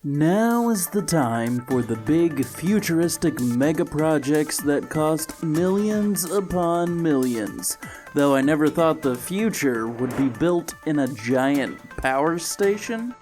Now is the time for the big futuristic mega projects that cost millions upon millions. Though I never thought the future would be built in a giant power station.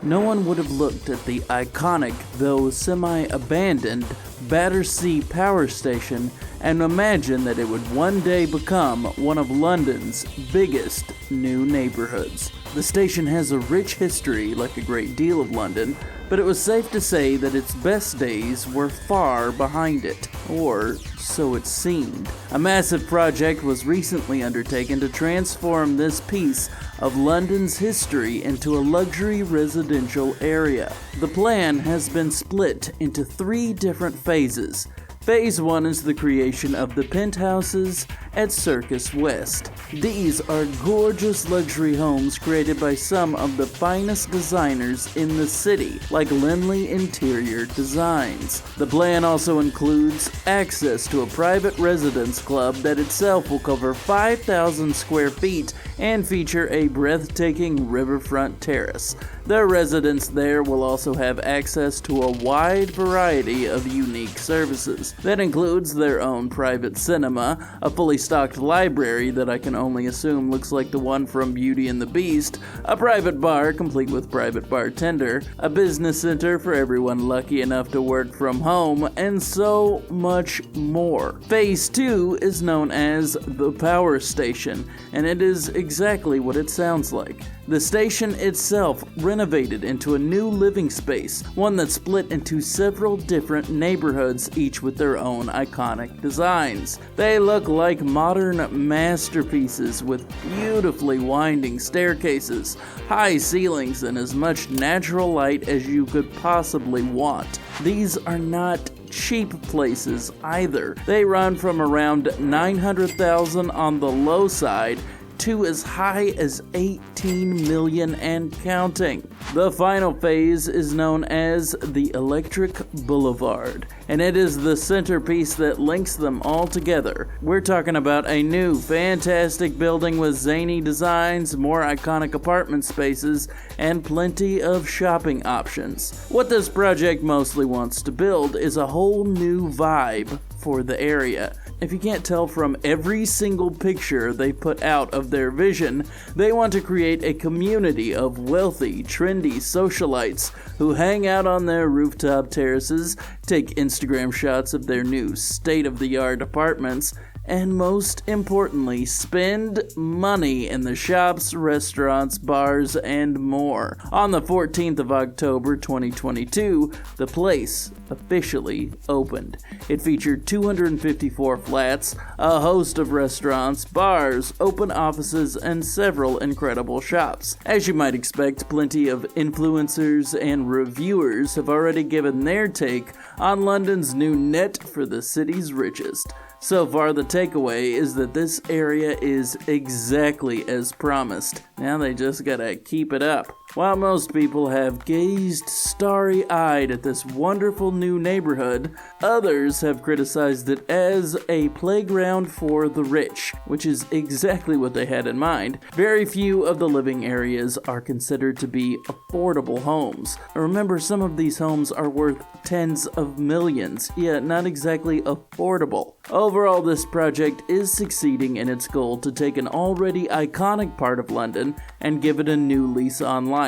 No one would have looked at the iconic, though semi-abandoned, Battersea power station and imagined that it would one day become one of London's biggest new neighborhoods. The station has a rich history, like a great deal of London, but it was safe to say that its best days were far behind it, or so it seemed. A massive project was recently undertaken to transform this piece of London's history into a luxury residential area. The plan has been split into 3 different phases. Phase 1 is the creation of the penthouses at Circus West. These are gorgeous luxury homes created by some of the finest designers in the city, like Lindley Interior Designs. The plan also includes access to a private residence club that itself will cover 5,000 square feet and feature a breathtaking riverfront terrace. The residents there will also have access to a wide variety of unique services. That includes their own private cinema, a fully stocked library that I can only assume looks like the one from Beauty and the Beast, a private bar complete with private bartender, a business center for everyone lucky enough to work from home, and so much more. Phase 2 is known as the Power Station, and it is exactly what it sounds like. The station itself renovated into a new living space, one that's split into several different neighborhoods, each with their own iconic designs. They look like modern masterpieces with beautifully winding staircases, high ceilings, and as much natural light as you could possibly want. These are not cheap places either. They run from around $900,000 on the low side to as high as $18 million and counting. The final phase is known as the Electric Boulevard, and it is the centerpiece that links them all together. We're talking about a new, fantastic building with zany designs, more iconic apartment spaces, and plenty of shopping options. What this project mostly wants to build is a whole new vibe for the area. If you can't tell from every single picture they put out of their vision, they want to create a community of wealthy, trendy socialites who hang out on their rooftop terraces, take Instagram shots of their new state-of-the-art apartments, and most importantly, spend money in the shops, restaurants, bars, and more. On the 14th of October 2022, the place officially opened. It featured 254 flats, a host of restaurants, bars, open offices, and several incredible shops. As you might expect, plenty of influencers and reviewers have already given their take on London's new net for the city's richest. So far, the takeaway is that this area is exactly as promised. Now they just gotta keep it up. While most people have gazed starry-eyed at this wonderful new neighborhood, others have criticized it as a playground for the rich, which is exactly what they had in mind. Very few of the living areas are considered to be affordable homes. Remember, some of these homes are worth tens of millions, yet not exactly affordable. Overall, this project is succeeding in its goal to take an already iconic part of London and give it a new lease on life.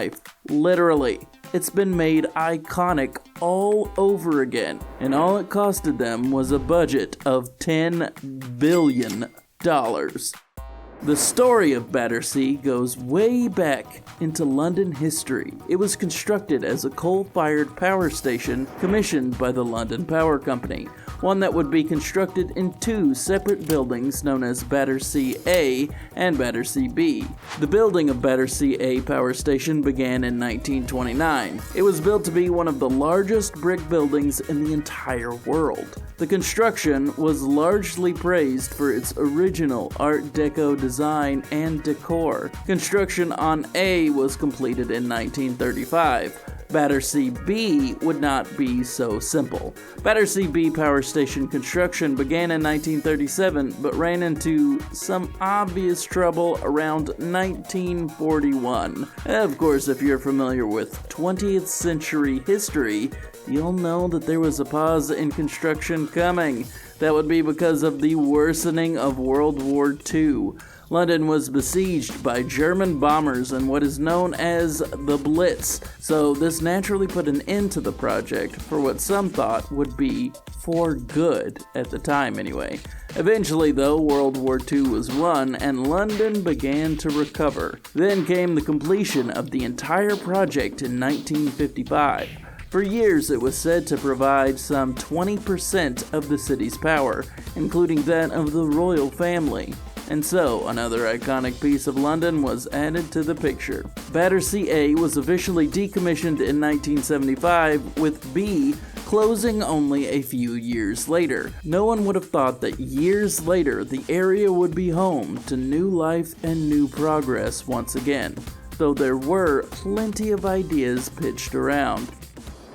Literally. It's been made iconic all over again, and all it costed them was a budget of $10 billion. The story of Battersea goes way back into London history. It was constructed as a coal-fired power station commissioned by the London Power Company, one that would be constructed in 2 separate buildings known as Battersea A and Battersea B. The building of Battersea A power station began in 1929. It was built to be one of the largest brick buildings in the entire world. The construction was largely praised for its original Art Deco design and decor. Construction on A was completed in 1935. Battersea B would not be so simple. Battersea B power station construction began in 1937 but ran into some obvious trouble around 1941. Of course, if you're familiar with 20th century history, you'll know that there was a pause in construction coming. That would be because of the worsening of World War II. London was besieged by German bombers in what is known as the Blitz, so this naturally put an end to the project for what some thought would be for good, at the time anyway. Eventually, though, World War II was won and London began to recover. Then came the completion of the entire project in 1955. For years, it was said to provide some 20% of the city's power, including that of the royal family. And so, another iconic piece of London was added to the picture. Battersea A was officially decommissioned in 1975, with B closing only a few years later. No one would have thought that years later the area would be home to new life and new progress once again, though there were plenty of ideas pitched around.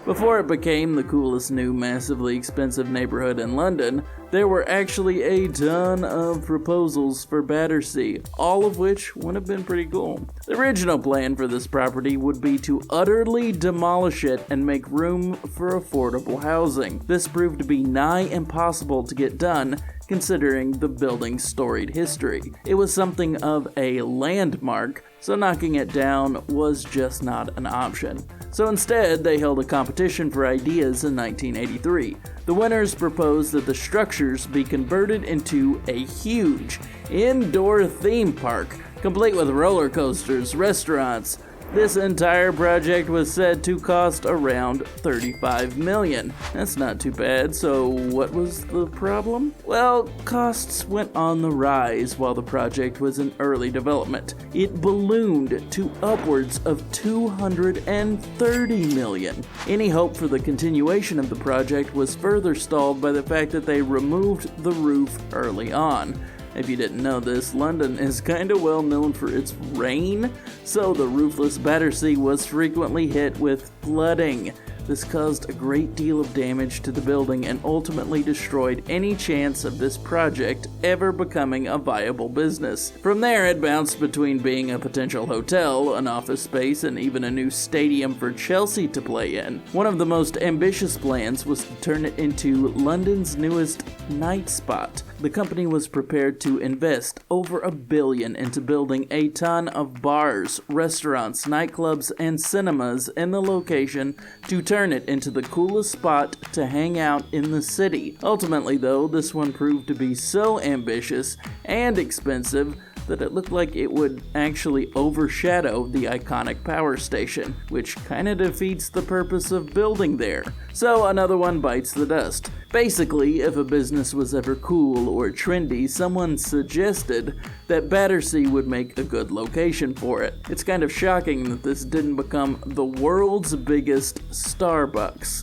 Before it became the coolest new massively expensive neighborhood in London, there were actually a ton of proposals for Battersea, all of which would have been pretty cool. The original plan for this property would be to utterly demolish it and make room for affordable housing. This proved to be nigh impossible to get done, considering the building's storied history. It was something of a landmark, so knocking it down was just not an option. So instead, they held a competition for ideas in 1983. The winners proposed that the structures be converted into a huge indoor theme park, complete with roller coasters, restaurants. This entire project was said to cost around $35 million. That's not too bad, so what was the problem? Well, costs went on the rise while the project was in early development. It ballooned to upwards of $230 million. Any hope for the continuation of the project was further stalled by the fact that they removed the roof early on. If you didn't know this, London is kinda well known for its rain, so the roofless Battersea was frequently hit with flooding. This caused a great deal of damage to the building and ultimately destroyed any chance of this project ever becoming a viable business. From there, it bounced between being a potential hotel, an office space, and even a new stadium for Chelsea to play in. One of the most ambitious plans was to turn it into London's newest night spot. The company was prepared to invest over $1 billion into building a ton of bars, restaurants, nightclubs, and cinemas in the location to turn it into the coolest spot to hang out in the city. Ultimately, though, this one proved to be so ambitious and expensive that it looked like it would actually overshadow the iconic power station, which kinda defeats the purpose of building there. So another one bites the dust. Basically, if a business was ever cool or trendy, someone suggested that Battersea would make a good location for it. It's kind of shocking that this didn't become the world's biggest Starbucks.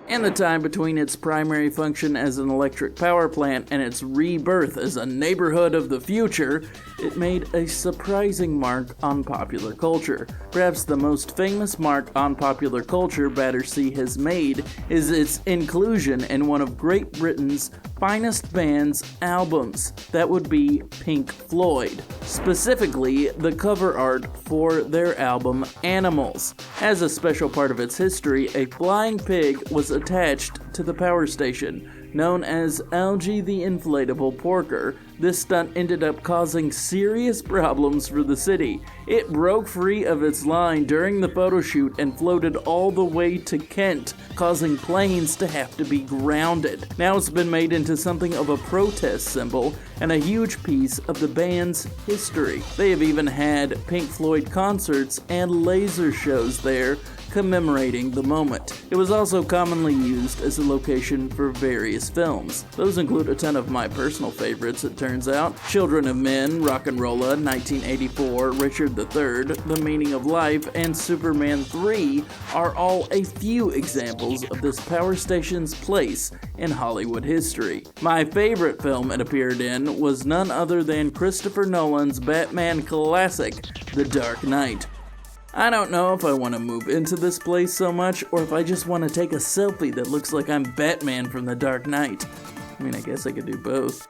In the time between its primary function as an electric power plant and its rebirth as a neighborhood of the future, it made a surprising mark on popular culture. Perhaps the most famous mark on popular culture Battersea has made is its inclusion in one of Great Britain's finest band's albums. That would be Pink Floyd. Specifically, the cover art for their album Animals. As a special part of its history, a flying pig was attached to the power station. Known as Algie the Inflatable Porker, this stunt ended up causing serious problems for the city. It broke free of its line during the photo shoot and floated all the way to Kent, causing planes to have to be grounded. Now it's been made into something of a protest symbol and a huge piece of the band's history. They have even had Pink Floyd concerts and laser shows there, commemorating the moment. It was also commonly used as a location for various films. Those include a ton of my personal favorites, it turns out. Children of Men, Rock'n'Rolla, 1984, Richard III, The Meaning of Life, and Superman 3 are all a few examples of this power station's place in Hollywood history. My favorite film it appeared in was none other than Christopher Nolan's Batman classic, The Dark Knight. I don't know if I want to move into this place so much, or if I just want to take a selfie that looks like I'm Batman from The Dark Knight. I mean, I guess I could do both.